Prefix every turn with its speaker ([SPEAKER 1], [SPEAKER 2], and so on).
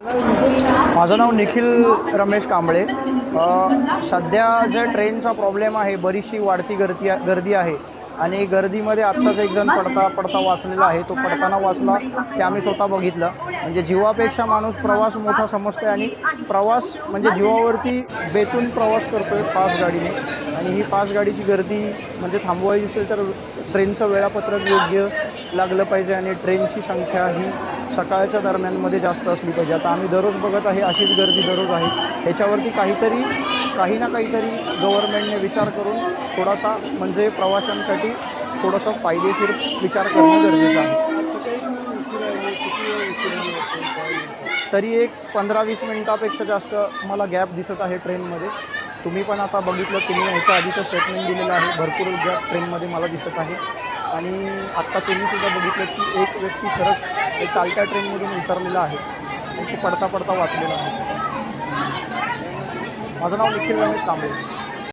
[SPEAKER 1] माझं नाव निखिल रमेश कांबळे. सध्या जे ट्रेनचा प्रॉब्लेम आहे, बरीचशी वाढती गर्दी आहे आणि गर्दीमध्ये आत्ताच एक जण पडता वाचलेला आहे. तो पडताना वाचला ते आम्ही स्वतः बघितलं. म्हणजे जीवापेक्षा माणूस प्रवास मोठा समजतोय आणि प्रवास म्हणजे जीवावरती बेतून प्रवास करतोय फास्ट गाडीने. आणि ही फास्ट गाडीची गर्दी म्हणजे थांबवायची असेल तर ट्रेनचं वेळापत्रक योग्य लागलं पाहिजे आणि ट्रेनची संख्या ही सकाळच्या दरम्यानमध्ये जास्त असली पाहिजे. आता आम्ही दररोज बघत आहे अशीच गर्दी दररोज आहे. ह्याच्यावरती काही ना काहीतरी गव्हर्नमेंटने विचार करून थोडासा म्हणजे प्रवाशांसाठी थोडासा फायदेशीर विचार करणं गरजेचं आहे. तरी एक 15-20 मिनिटापेक्षा जास्त मला गॅप दिसत आहे ट्रेनमध्ये. तुम्ही पण आता बघितलं, तुम्ही ह्याच्या आधीचं स्टेटमेंट दिलेलं आहे. भरपूर गॅप ट्रेनमध्ये मला दिसत आहे आणि आत्ता तुम्हीसुद्धा बघितलं की एक व्यक्ती खरंच चालत्या ट्रेनमधून उतरलेला आहे आणि तो पडता वाचलेला आहे. माझं नाव निखिल रमेश कांबळे.